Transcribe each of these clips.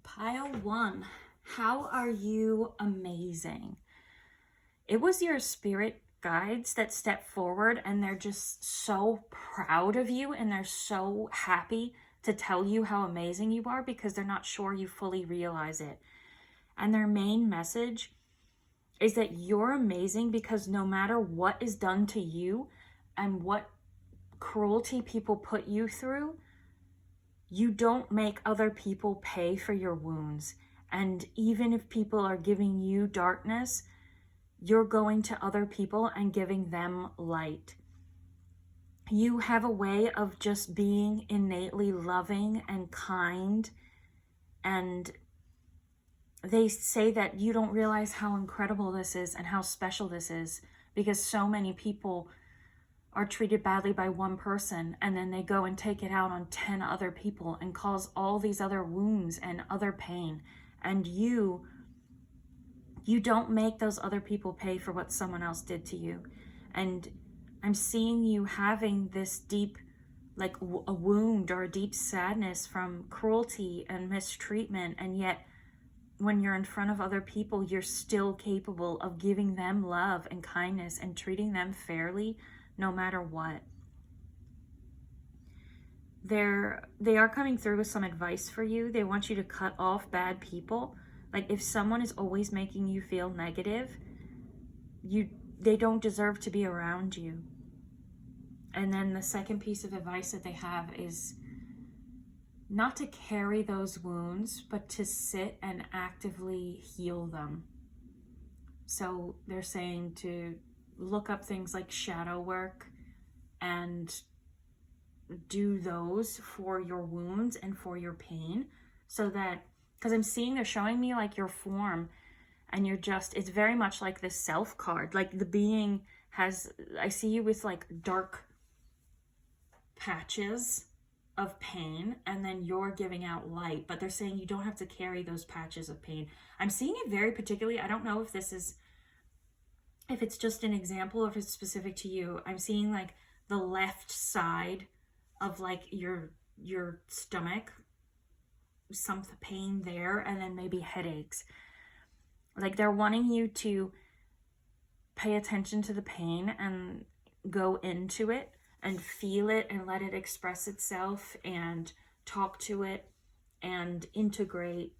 Pile one, how are you amazing? It was your spirit guides that stepped forward and they're just so proud of you and they're so happy to tell you how amazing you are because they're not sure you fully realize it. And their main message is that you're amazing because no matter what is done to you and what cruelty people put you through, you don't make other people pay for your wounds. And even if people are giving you darkness, you're going to other people and giving them light. You have a way of just being innately loving and kind. And they say that you don't realize how incredible this is and how special this is because so many people are treated badly by one person and then they go and take it out on 10 other people and cause all these other wounds and other pain. And you don't make those other people pay for what someone else did to you. And I'm seeing you having this deep, like a wound or a deep sadness from cruelty and mistreatment. And yet when you're in front of other people, you're still capable of giving them love and kindness and treating them fairly no matter what. They are coming through with some advice for you. They want you to cut off bad people. Like if someone is always making you feel negative, they don't deserve to be around you. And then the second piece of advice that they have is not to carry those wounds, but to sit and actively heal them. So they're saying to look up things like shadow work and do those for your wounds and for your pain, so that, because I'm seeing they're showing me like your form and it's very much like the self card. Like the being I see you with like dark patches of pain and then you're giving out light, but they're saying you don't have to carry those patches of pain. I'm seeing it very particularly. I don't know if it's just an example or if it's specific to you. I'm seeing like the left side of like your stomach, some pain there, and then maybe headaches. Like they're wanting you to pay attention to the pain and go into it and feel it and let it express itself and talk to it and integrate,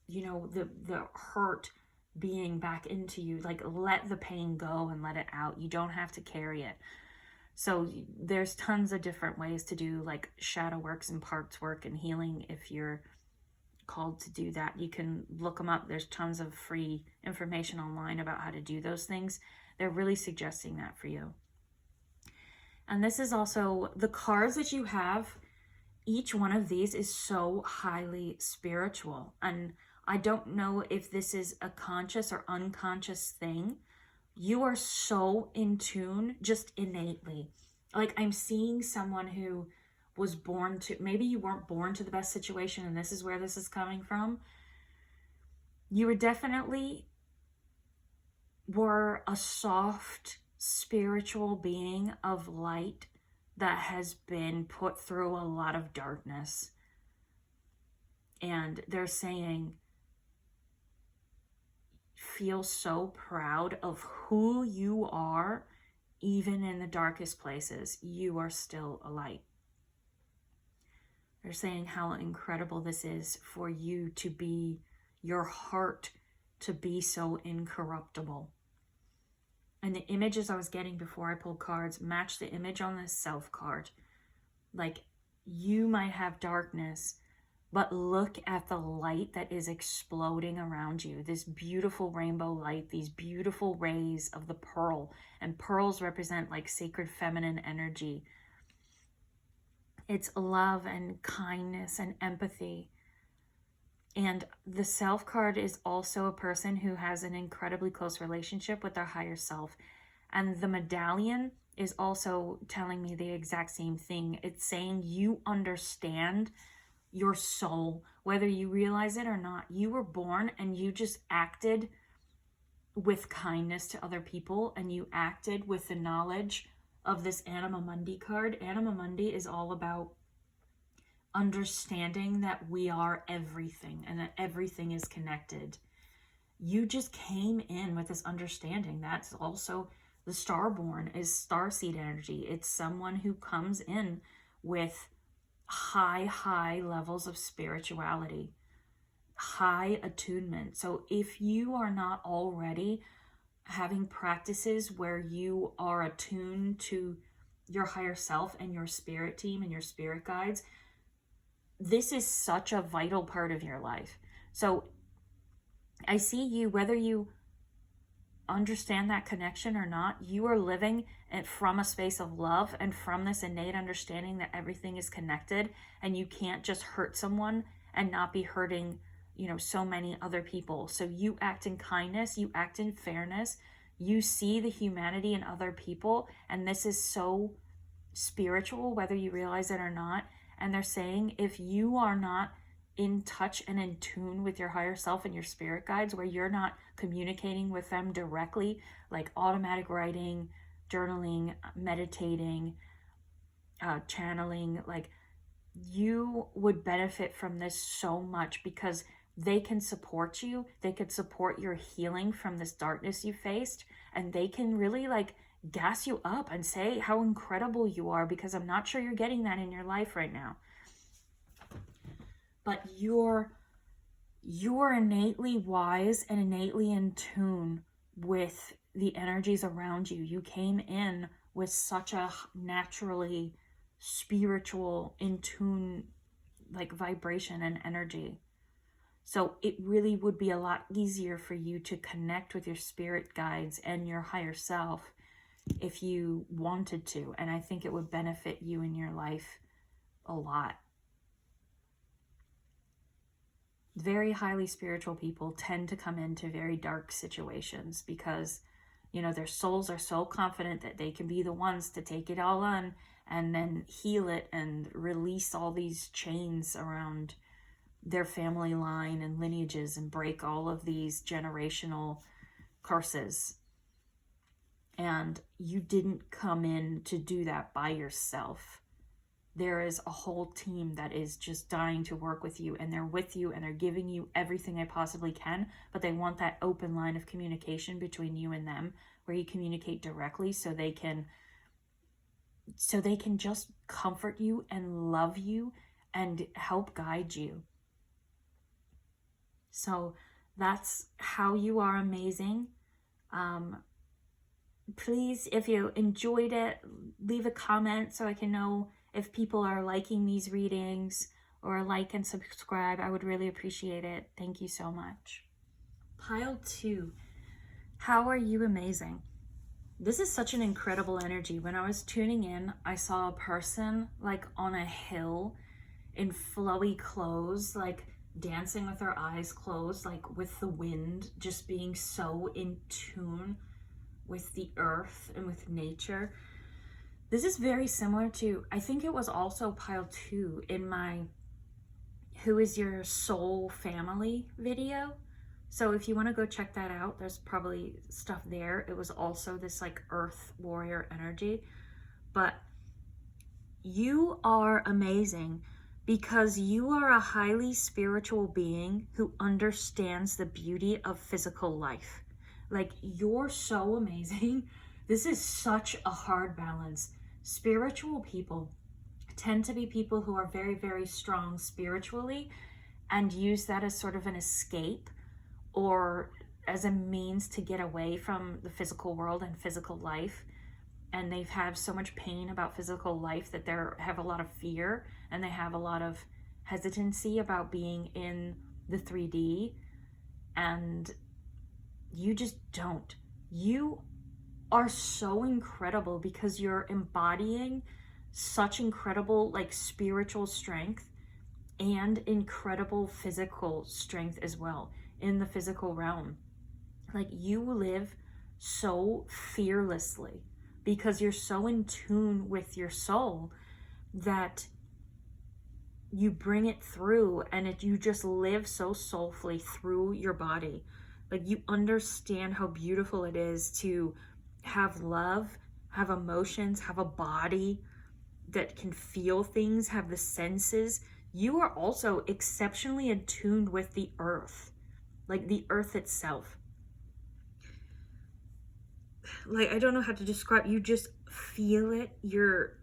the hurt being back into you. Like let the pain go and let it out. You don't have to carry it. So there's tons of different ways to do like shadow works and parts work and healing. If you're called to do that, you can look them up. There's tons of free information online about how to do those things. They're really suggesting that for you. And this is also the cards that you have. Each one of these is so highly spiritual. And I don't know if this is a conscious or unconscious thing. You are so in tune just innately. Like I'm seeing someone who was born to, maybe you weren't born to the best situation and this is where this is coming from. You were a soft spiritual being of light that has been put through a lot of darkness. And they're saying, feel so proud of who you are. Even in the darkest places, you are still a light. They're saying how incredible this is for you to be, your heart to be so incorruptible. And the images I was getting before I pulled cards match the image on this self card. Like you might have darkness, but look at the light that is exploding around you. This beautiful rainbow light, these beautiful rays of the pearl. And pearls represent like sacred feminine energy. It's love and kindness and empathy. And the self card is also a person who has an incredibly close relationship with their higher self. And the medallion is also telling me the exact same thing. It's saying you understand your soul, whether you realize it or not. You were born and you just acted with kindness to other people, and you acted with the knowledge of this Anima Mundi card. Anima Mundi is all about understanding that we are everything and that everything is connected. You just came in with this understanding. That's also the starborn is starseed energy. It's someone who comes in with high levels of spirituality, high attunement. So if you are not already having practices where you are attuned to your higher self and your spirit team and your spirit guides, this is such a vital part of your life. So I see you, whether you understand that connection or not, you are living it from a space of love and from this innate understanding that everything is connected, and you can't just hurt someone and not be hurting, so many other people. So you act in kindness, you act in fairness, you see the humanity in other people, and this is so spiritual, whether you realize it or not. And they're saying if you are not in touch and in tune with your higher self and your spirit guides, where you're not communicating with them directly, like automatic writing, journaling, meditating, channeling, like, you would benefit from this so much, because they can support you. They could support your healing from this darkness you faced, and they can really gas you up and say how incredible you are, because I'm not sure you're getting that in your life right now. But you're innately wise and innately in tune with the energies around you. You came in with such a naturally spiritual, in tune, vibration and energy. So it really would be a lot easier for you to connect with your spirit guides and your higher self if you wanted to. And I think it would benefit you in your life a lot. Very highly spiritual people tend to come into very dark situations because, their souls are so confident that they can be the ones to take it all on and then heal it and release all these chains around their family line and lineages and break all of these generational curses. And you didn't come in to do that by yourself. There is a whole team that is just dying to work with you, and they're with you and they're giving you everything they possibly can, but they want that open line of communication between you and them, where you communicate directly so they can just comfort you and love you and help guide you. So that's how you are amazing. Please, if you enjoyed it, leave a comment so I can know if people are liking these readings, or like and subscribe. I would really appreciate it. Thank you so much. Pile 2. How are you amazing? This is such an incredible energy. When I was tuning in, I saw a person on a hill in flowy clothes, dancing with their eyes closed, with the wind, just being so in tune with the earth and with nature. This is very similar to, I think it was also pile 2 in my Who is Your Soul Family video. So if you want to go check that out, there's probably stuff there. It was also this earth warrior energy. But you are amazing because you are a highly spiritual being who understands the beauty of physical life. You're so amazing. This is such a hard balance. Spiritual people tend to be people who are very, very strong spiritually and use that as sort of an escape or as a means to get away from the physical world and physical life. And they have so much pain about physical life that they have a lot of fear, and they have a lot of hesitancy about being in the 3D. And you just don't. You are so incredible because you're embodying such incredible spiritual strength and incredible physical strength as well in the physical realm. You live so fearlessly because you're so in tune with your soul that you bring it through, and you just live so soulfully through your body. You understand how beautiful it is to have love, have emotions, have a body that can feel things, have the senses you are also exceptionally attuned with the earth, like the earth itself. Like, I don't know how to describe, you just feel it. You're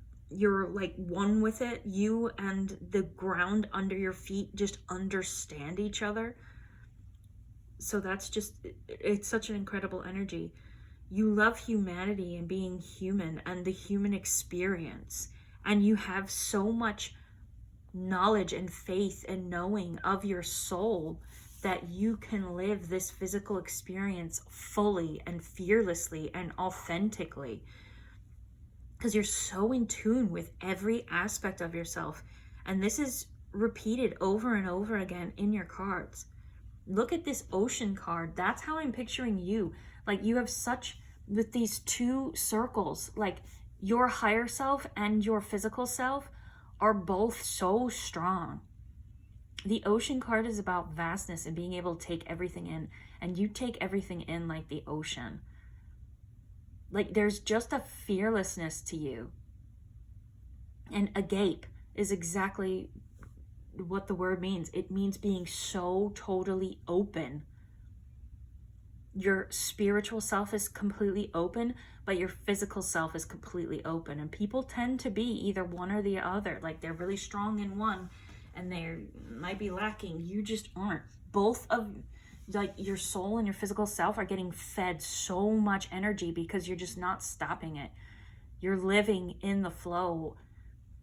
like one with it. You and the ground under your feet just understand each other. So that's just, it's such an incredible energy. You love humanity and being human and the human experience, and you have so much knowledge and faith and knowing of your soul that you can live this physical experience fully and fearlessly and authentically, because you're so in tune with every aspect of yourself. And this is repeated over and over again in your cards. Look at this ocean card. That's how I'm picturing you. Like, you have such, with these two circles, like your higher self and your physical self are both so strong. The ocean card is about vastness and being able to take everything in, and you take everything in like the ocean. Like, there's just a fearlessness to you. And agape is exactly what the word means. It means being so totally open. Your spiritual self is completely open, but your physical self is completely open. And people tend to be either one or the other. Like, they're really strong in one and they might be lacking. You just aren't. Both of, like, your soul and your physical self are getting fed so much energy because you're just not stopping it. You're living in the flow,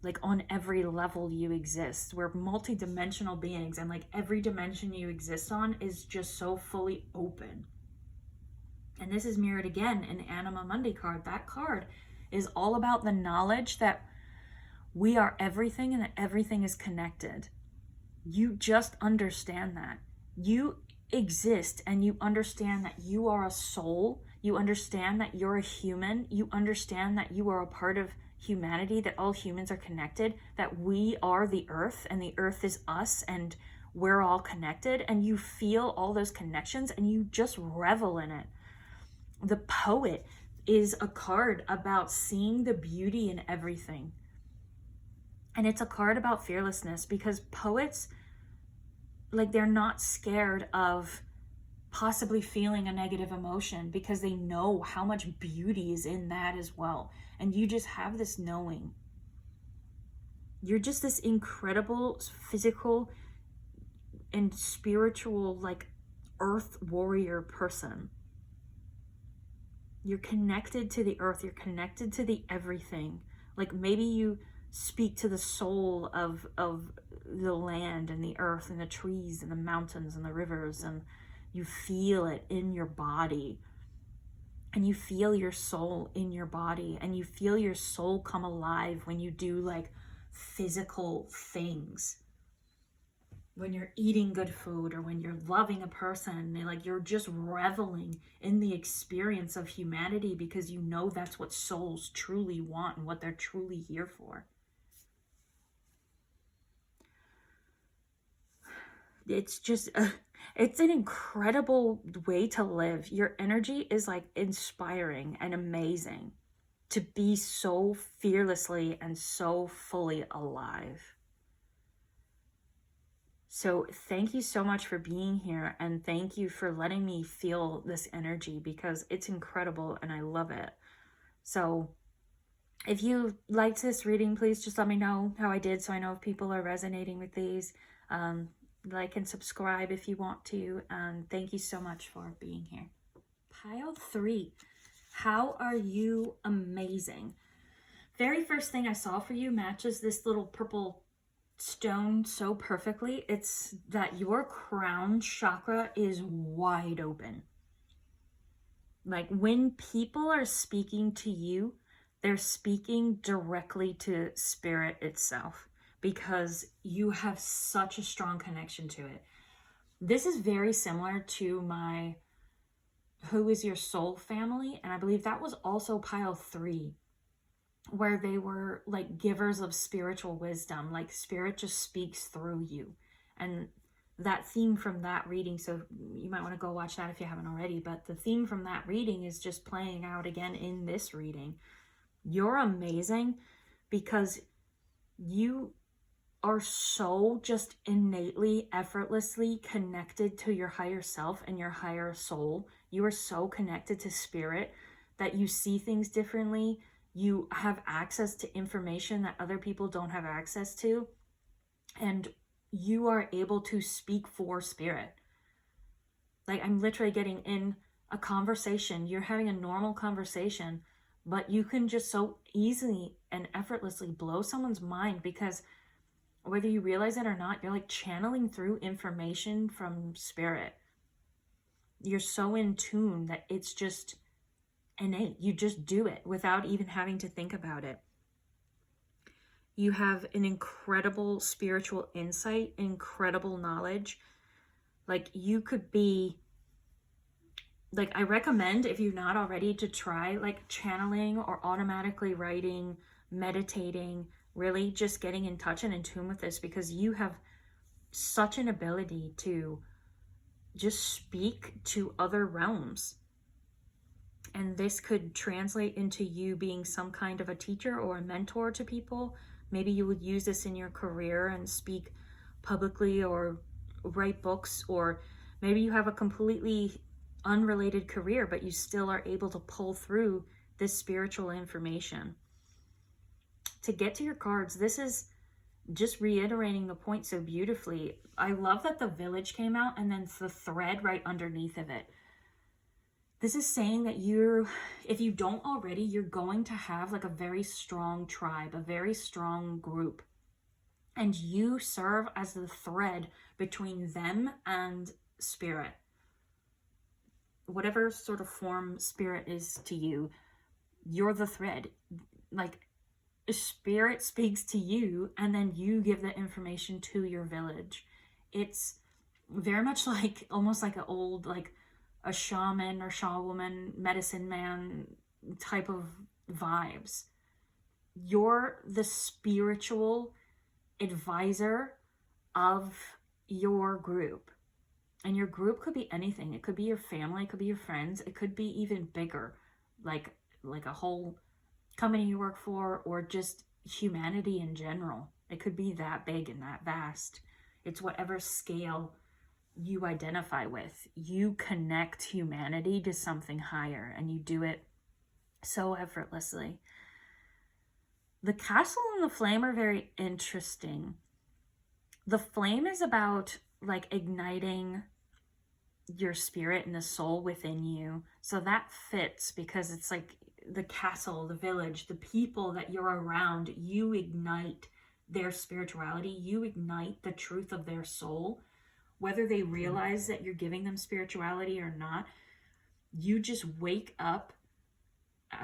like, on every level you exist. We're multi-dimensional beings, and like every dimension you exist on is just so fully open. And this is mirrored again in Anima Mundi card. That card is all about the knowledge that we are everything and that everything is connected. You just understand that. You exist and you understand that you are a soul. You understand that you're a human. You understand that you are a part of humanity, that all humans are connected, that we are the earth and the earth is us and we're all connected. And you feel all those connections and you just revel in it. The Poet is a card about seeing the beauty in everything. And it's a card about fearlessness, because poets, like, they're not scared of possibly feeling a negative emotion because they know how much beauty is in that as well. And you just have this knowing. You're just this incredible physical and spiritual, like, earth warrior person. You're connected to the earth. You're connected to the everything. Like, maybe you speak to the soul of the land and the earth and the trees and the mountains and the rivers, and you feel it in your body, and you feel your soul in your body, and you feel your soul come alive when you do, like, physical things, when you're eating good food or when you're loving a person. Like, you're just reveling in the experience of humanity because you know that's what souls truly want and what they're truly here for. It's just it's an incredible way to live. Your energy is, like, inspiring and amazing to be so fearlessly and so fully alive. So thank you so much for being here, and thank you for letting me feel this energy, because it's incredible and I love it. So if you liked this reading, please just let me know how I did, so I know if people are resonating with these. Like and subscribe if you want to, and thank you so much for being here. Pile 3, how are you amazing? Very first thing I saw for you matches this little purple stone so perfectly. It's that your crown chakra is wide open. Like, when people are speaking to you, they're speaking directly to spirit itself, because you have such a strong connection to it. This is very similar to my Who is Your Soul family, and I believe that was also pile 3, where they were like givers of spiritual wisdom. Like, spirit just speaks through you. And that theme from that reading, so you might want to go watch that if you haven't already, but the theme from that reading is just playing out again in this reading. You're amazing because you are so just innately, effortlessly connected to your higher self and your higher soul. You are so connected to spirit that you see things differently. You have access to information that other people don't have access to. And you are able to speak for spirit. Like, I'm literally getting in a conversation. You're having a normal conversation, but you can just so easily and effortlessly blow someone's mind, because whether you realize it or not, you're like channeling through information from spirit. You're so in tune that it's just innate. You just do it without even having to think about it. You have an incredible spiritual insight, incredible knowledge. Like, you could be, like, I recommend, if you're not already, to try like channeling or automatically writing, meditating, really just getting in touch and in tune with this, because you have such an ability to just speak to other realms. And this could translate into you being some kind of a teacher or a mentor to people. Maybe you would use this in your career and speak publicly or write books, or maybe you have a completely unrelated career, but you still are able to pull through this spiritual information. To get to your cards, this is just reiterating the point so beautifully. I love that the village came out and then the thread right underneath of it. This is saying that if you don't already, you're going to have like a very strong tribe, a very strong group. And you serve as the thread between them and spirit. Whatever sort of form spirit is to you, you're the thread. Like, spirit speaks to you and then you give the information to your village. It's very much like, almost like an old, like a shaman or shawoman, medicine man type of vibes. You're the spiritual advisor of your group. And your group could be anything. It could be your family, it could be your friends, it could be even bigger, like a whole company you work for, or just humanity in general. It could be that big and that vast. It's whatever scale you identify with. You connect humanity to something higher, and you do it so effortlessly. The castle and the flame are very interesting. The flame is about like igniting your spirit and the soul within you. So that fits, because it's like the castle, the village, the people that you're around, you ignite their spirituality, you ignite the truth of their soul. Whether they realize that you're giving them spirituality or not, you just wake up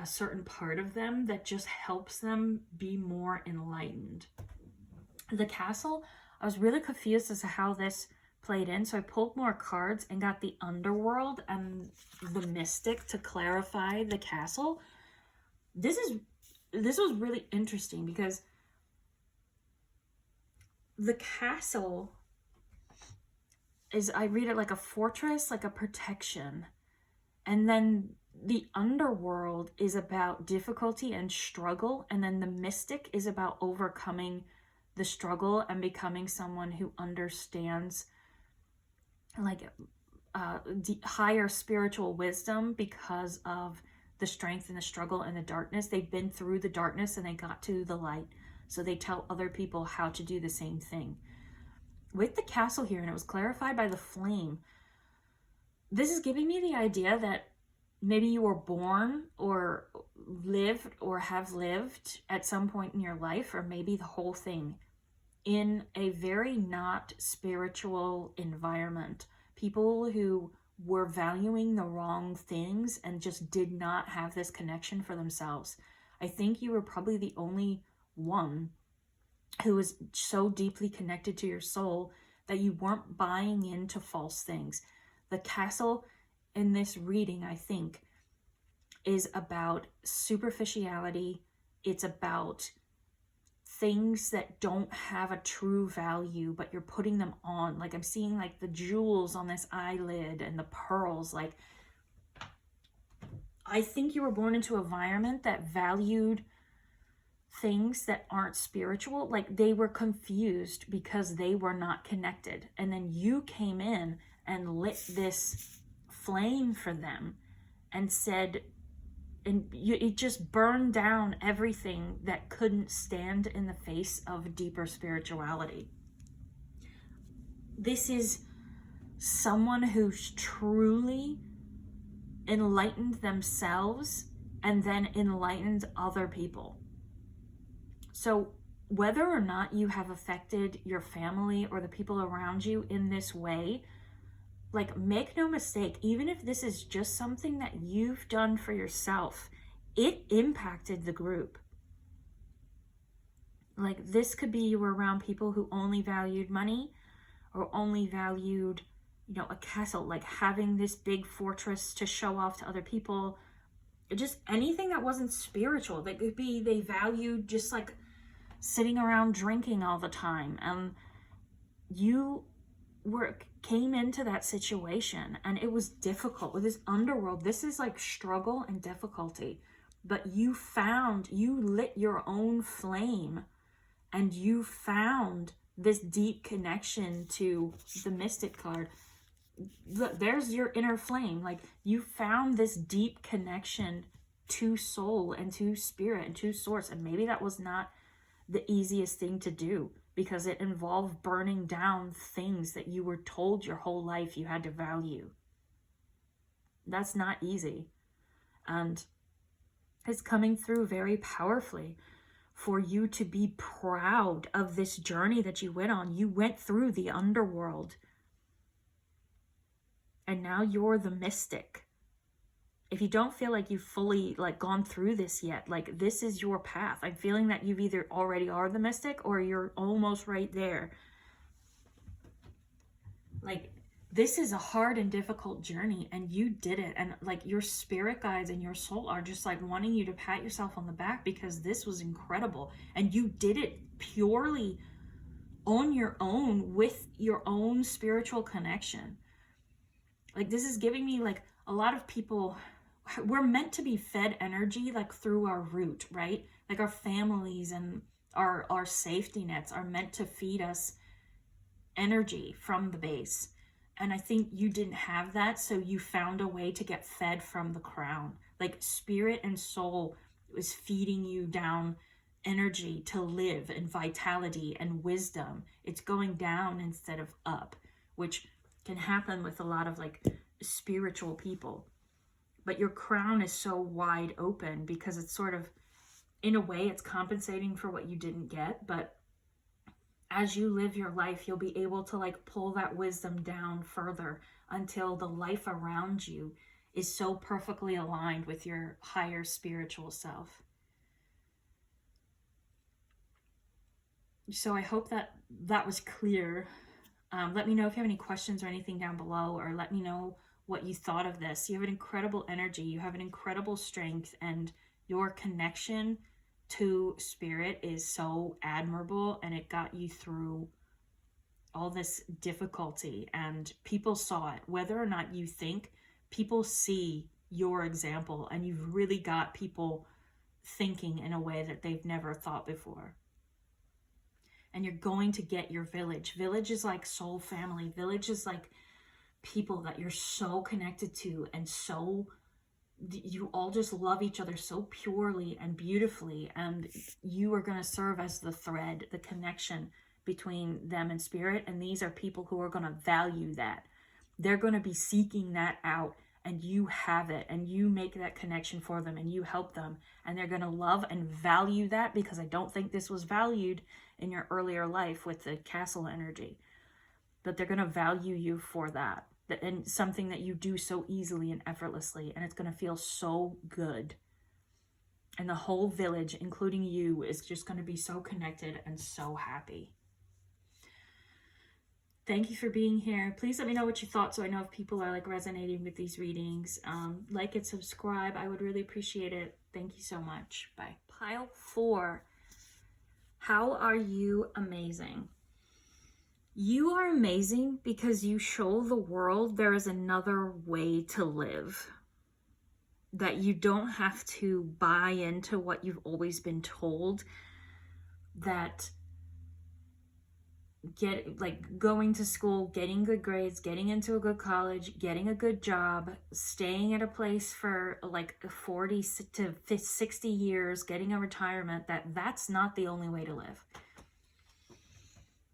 a certain part of them that just helps them be more enlightened. The castle, I was really confused as to how this played in, so I pulled more cards and got the underworld and the mystic to clarify the castle. This was really interesting, because the castle is, I read it like a fortress, like a protection. And then the underworld is about difficulty and struggle. And then the mystic is about overcoming the struggle and becoming someone who understands like higher spiritual wisdom because of the strength and the struggle and the darkness. They've been through the darkness and they got to the light. So they tell other people how to do the same thing. With the castle here, and it was clarified by the flame, this is giving me the idea that maybe you were born or lived or have lived at some point in your life, or maybe the whole thing, in a very not spiritual environment. People who were valuing the wrong things and just did not have this connection for themselves. I think you were probably the only one who was so deeply connected to your soul that you weren't buying into false things. The castle in this reading, I think, is about superficiality. It's about things that don't have a true value, but you're putting them on. Like, I'm seeing like the jewels on this eyelid and the pearls. Like, I think you were born into an environment that valued things that aren't spiritual, like they were confused because they were not connected. And then you came in and lit this flame for them and said, it just burned down everything that couldn't stand in the face of deeper spirituality. This is someone who's truly enlightened themselves and then enlightened other people. So whether or not you have affected your family or the people around you in this way, like, make no mistake, even if this is just something that you've done for yourself, it impacted the group. Like, this could be you were around people who only valued money or only valued, a castle, like having this big fortress to show off to other people. Just anything that wasn't spiritual. That could be they valued just like sitting around drinking all the time. And you came into that situation and it was difficult with this underworld. This is like struggle and difficulty, but you lit your own flame and you found this deep connection to the Mystic card. There's your inner flame. Like, you found this deep connection to soul and to spirit and to source. And maybe that was not the easiest thing to do, because it involved burning down things that you were told your whole life you had to value. That's not easy. And it's coming through very powerfully for you to be proud of this journey that you went on. You went through the underworld. And now you're the mystic. If you don't feel like you've fully gone through this yet, this is your path. I'm feeling that you've either already are the mystic or you're almost right there. This is a hard and difficult journey, and you did it. And your spirit guides and your soul are just wanting you to pat yourself on the back, because this was incredible. And you did it purely on your own with your own spiritual connection. This is giving me a lot of people, we're meant to be fed energy through our root, right? Our families and our safety nets are meant to feed us energy from the base. And I think you didn't have that, so you found a way to get fed from the crown. Spirit and soul was feeding you down energy to live, and vitality and wisdom. It's going down instead of up, which can happen with a lot of spiritual people. But your crown is so wide open because it's sort of, in a way, it's compensating for what you didn't get. But as you live your life, you'll be able to pull that wisdom down further until the life around you is so perfectly aligned with your higher spiritual self. So I hope that was clear. Let me know if you have any questions or anything down below, or let me know what you thought of this. You have an incredible energy, you have an incredible strength, and your connection to spirit is so admirable, and it got you through all this difficulty, and people saw it. Whether or not you think, people see your example, and you've really got people thinking in a way that they've never thought before. And you're going to get your village. Village is like soul family. Village is like people that you're so connected to, and so you all just love each other so purely and beautifully, and you are going to serve as the thread, the connection between them and spirit. And these are people who are going to value that. They're going to be seeking that out, and you have it, and you make that connection for them, and you help them, and they're going to love and value that, because I don't think this was valued in your earlier life with the castle energy. But they're going to value you for that, and something that you do so easily and effortlessly, and it's going to feel so good. And the whole village, including you, is just going to be so connected and so happy. Thank you for being here. Please let me know what you thought, so I know if people are resonating with these readings. Like and subscribe. I would really appreciate it. Thank you so much. Bye. Pile 4. How are you amazing? You are amazing because you show the world there is another way to live. That you don't have to buy into what you've always been told. that going to school, getting good grades, getting into a good college, getting a good job, staying at a place for like 40 to 60 years, getting a retirement, that's not the only way to live.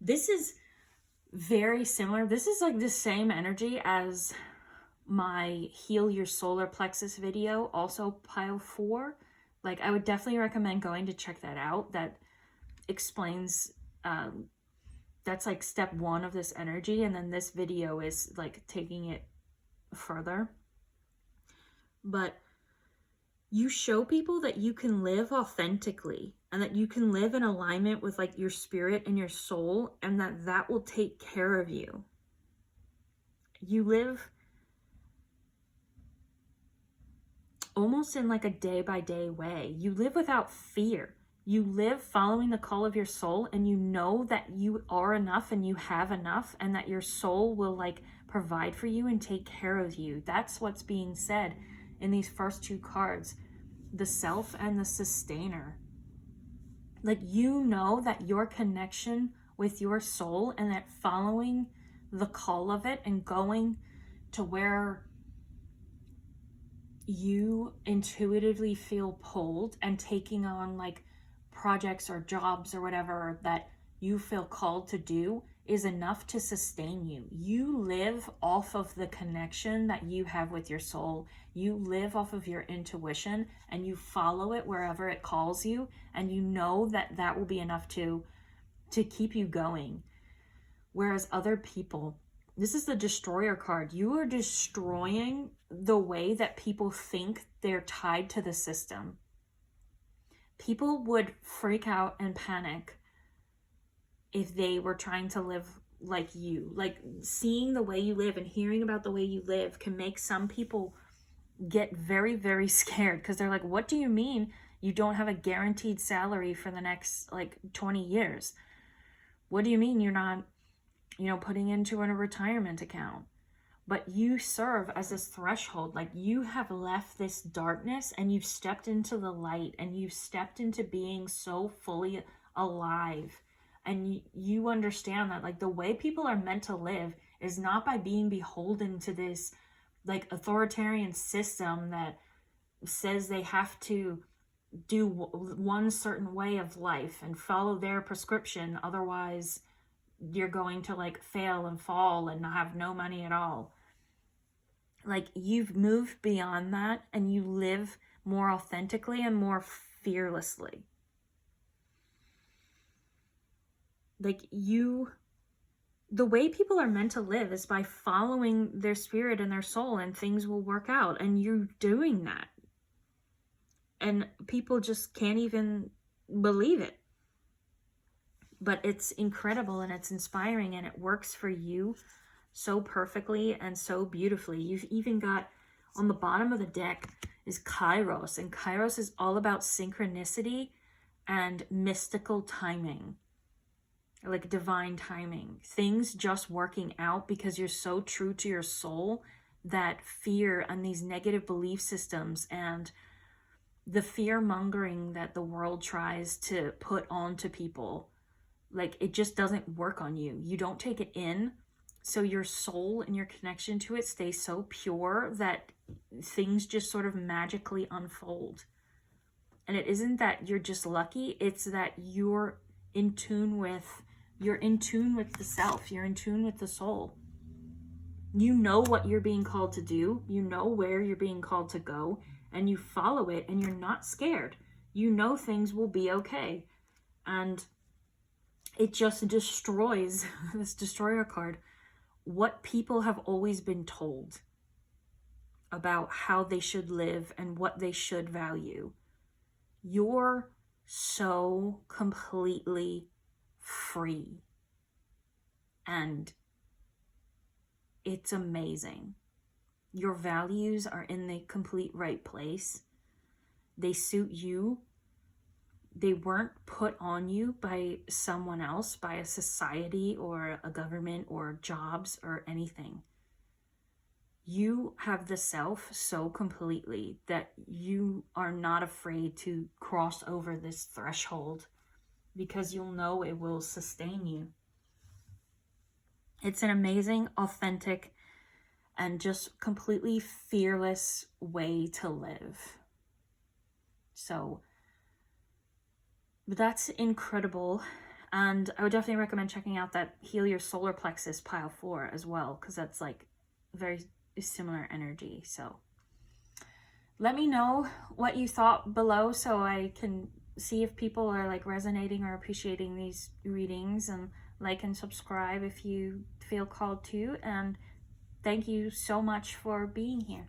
This is very similar. This is like the same energy as my Heal Your Solar Plexus video, also pile 4. Like, I would definitely recommend going to check that out. That explains that's like step 1 of this energy, and then this video is like taking it further. But you show people that you can live authentically and that you can live in alignment with like your spirit and your soul, and that will take care of you. You live almost in like a day-by-day way. You live without fear. You live following the call of your soul, and you know that you are enough and you have enough, and that your soul will like provide for you and take care of you. That's what's being said in these first 2 cards, the Self and the Sustainer. Like, you know that your connection with your soul, and that following the call of it and going to where you intuitively feel pulled, and taking on like projects or jobs or whatever that you feel called to do, is enough to sustain you. You live off of the connection that you have with your soul. You live off of your intuition, and you follow it wherever it calls you, and you know that that will be enough to keep you going. Whereas other people, this is the Destroyer card. You are destroying the way that people think they're tied to the system. People would freak out and panic if they were trying to live like you. Like, seeing the way you live and hearing about the way you live can make some people get very, very scared, because they're like, what do you mean you don't have a guaranteed salary for the next like 20 years? What do you mean you're not, putting into a retirement account? But you serve as this threshold. Like, you have left this darkness and you've stepped into the light, and you've stepped into being so fully alive. And you understand that like the way people are meant to live is not by being beholden to this like authoritarian system that says they have to do one certain way of life and follow their prescription. Otherwise, you're going to like fail and fall and have no money at all. Like, you've moved beyond that, and you live more authentically and more fearlessly. Like, the way people are meant to live is by following their spirit and their soul, and things will work out, and you're doing that. And people just can't even believe it. But it's incredible, and it's inspiring, and it works for you so perfectly and so beautifully. You've even got on the bottom of the deck is Kairos, and Kairos is all about synchronicity and mystical timing, like divine timing, things just working out because you're so true to your soul that fear and these negative belief systems and the fear mongering that the world tries to put onto people, like, it just doesn't work on you. You don't take it in. So your soul and your connection to it stays so pure that things just sort of magically unfold. And it isn't that you're just lucky, it's that you're in tune with the self, you're in tune with the soul. You know what you're being called to do, you know where you're being called to go, and you follow it, and you're not scared. You know things will be okay. And it just destroys, this Destroyer card, what people have always been told about how they should live and what they should value. You're so completely free. And it's amazing. Your values are in the complete right place. They suit you. They weren't put on you by someone else, by a society or a government or jobs or anything. You have the self so completely that you are not afraid to cross over this threshold because you'll know it will sustain you. It's an amazing, authentic, and just completely fearless way to live. So that's incredible. And I would definitely recommend checking out that Heal Your Solar Plexus Pile 4 as well, because that's like very similar energy. So let me know what you thought below so I can see if people are like resonating or appreciating these readings, and like and subscribe if you feel called to. And thank you so much for being here.